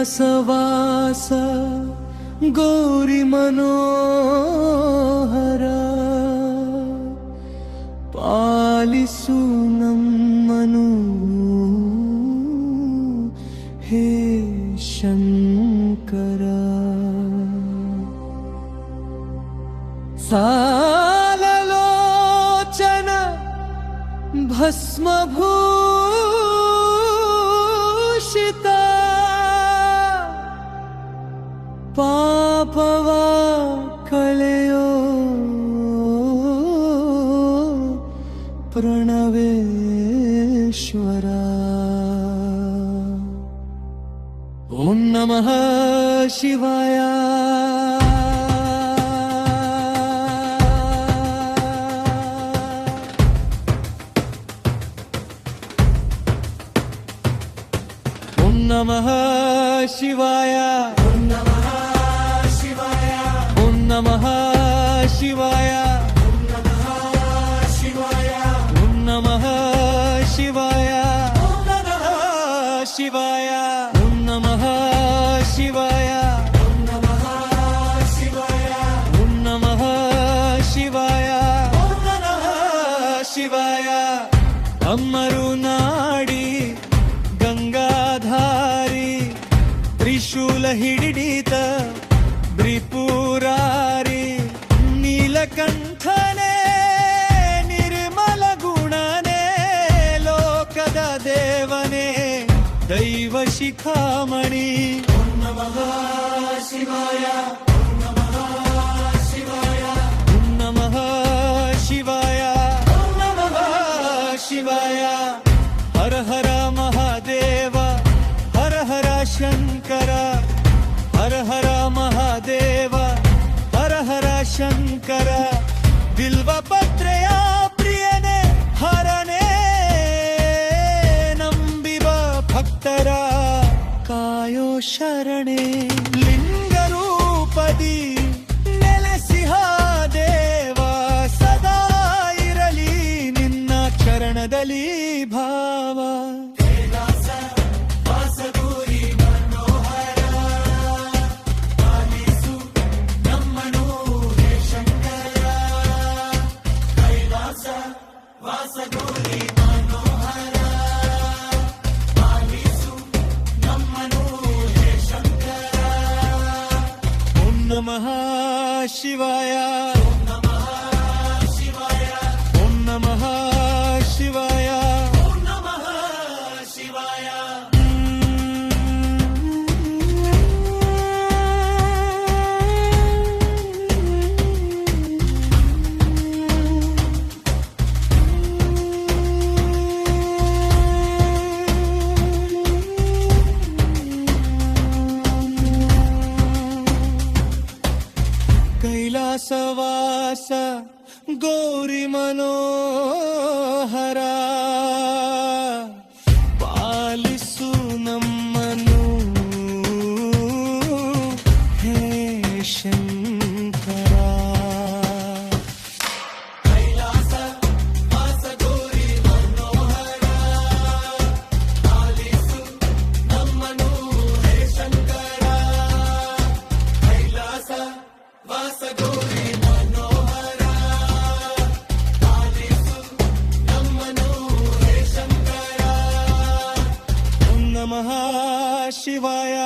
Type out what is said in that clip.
ಕೈಲಾಸವಾಸ ಗೌರಿ ಮನೋಹರ ಪಾಲಿಸು ನಮ್ಮನು ಹೇ ಶಂಕರ. ಸಾಲಲೋಚನ ಭಸ್ಮಭೂಷಿತ ಪಾಪವ ಕಳೆಯೋ ಪ್ರಣವೇಶ್ವರ. ಓಂ ನಮಃ ಶಿವಾಯ. ಓಂ ನಮಃ ಶಿವಾಯ. ಓಂ ನಮಃ ಶಿವಾಯ. ಓಂ ನಮಃ ಶಿವಾಯ. ಓಂ ನಮಃ ಶಿವಾಯ. ಓಂ ನಮಃ ಶಿವಾಯ. ಓಂ ನಮಃ ಶಿವಾಯ. ಓಂ ನಮಃ ಶಿವಾಯ. ಓಂ ನಮಃ ಶಿವಾಯ. ಓಂ ನಮಃ ಶಿವಾಯ. ಅಮ್ಮರು ನಾಡಿ ಗಂಗಾಧಾರಿ ತ್ರಿಶೂಲ ಹಿಡಿಡಿತ ತ್ರಿಪುರಾರಿ ನೀಲಕಂಠನೇ ನಿರ್ಮಲ ಗುಣನೇ ಲೋಕದ ದೇವನೇ ದೈವ ಶಿಖಾಮಣಿ. ಓಂ ನಮಃ ಶಿವಾಯ. ಓಂ ನಮಃ ಶಿವಾಯ. ಓಂ ನಮಃ ಶಿವಾಯ. ಓಂ ನಮಃ ಶಿವಾಯ. ಹರ ಹರ ಮಹಾದೇವ ಹರ ಹರ ಶಂಕರ. ಹರ ಹರ ಮಹಾದೇವ ಹರ ಹರ ಶಂಕರ. ಬಿಲ್ವ ಪತ್ರೆಯ ಪ್ರಿಯನೇ ಹರನೇ ನಂಬಿವ ಭಕ್ತರ ಕಾಯೋ ಶರಣೆ. ಲಿಂಗರೂಪದಿ ನೆಲೆಸಿಹ ದೇವ ಸದಾ ಇರಲಿ ನಿನ್ನ ಚರಣದಲ್ಲಿ ಭಾವ. ನಮಃ ಶಿವಾಯ. ಓಂ ನಮಃ ಶಿವಾಯ. ಓಂ ನಮಃ ಶಿವಾಯ. ಓಂ ನಮಃ ಶಿವಾಯ. ಕೈಲಾಸವಾಸ ಗೌರಿ ಮನೋಹರ ಪಾಲಿಸು ನಮ್ಮನು ಹೇ ಶಂಕರ. ಕೈಲಾಸ ವಾಸ ಗೌರಿ ಮನೋಹರ ಪಾಲಿಸು ನಮ್ಮನು ಹೇ ಶಂಕರ. ಕೈಲಾಸ ವಾಸ ಗೌರಿ ಮನೋಹರ ಪಾಲಿಸು ನಮ್ಮನು ಹೇ ಶಂಕರ. ಓಂ ನಮಃ ಶಿವಾಯ.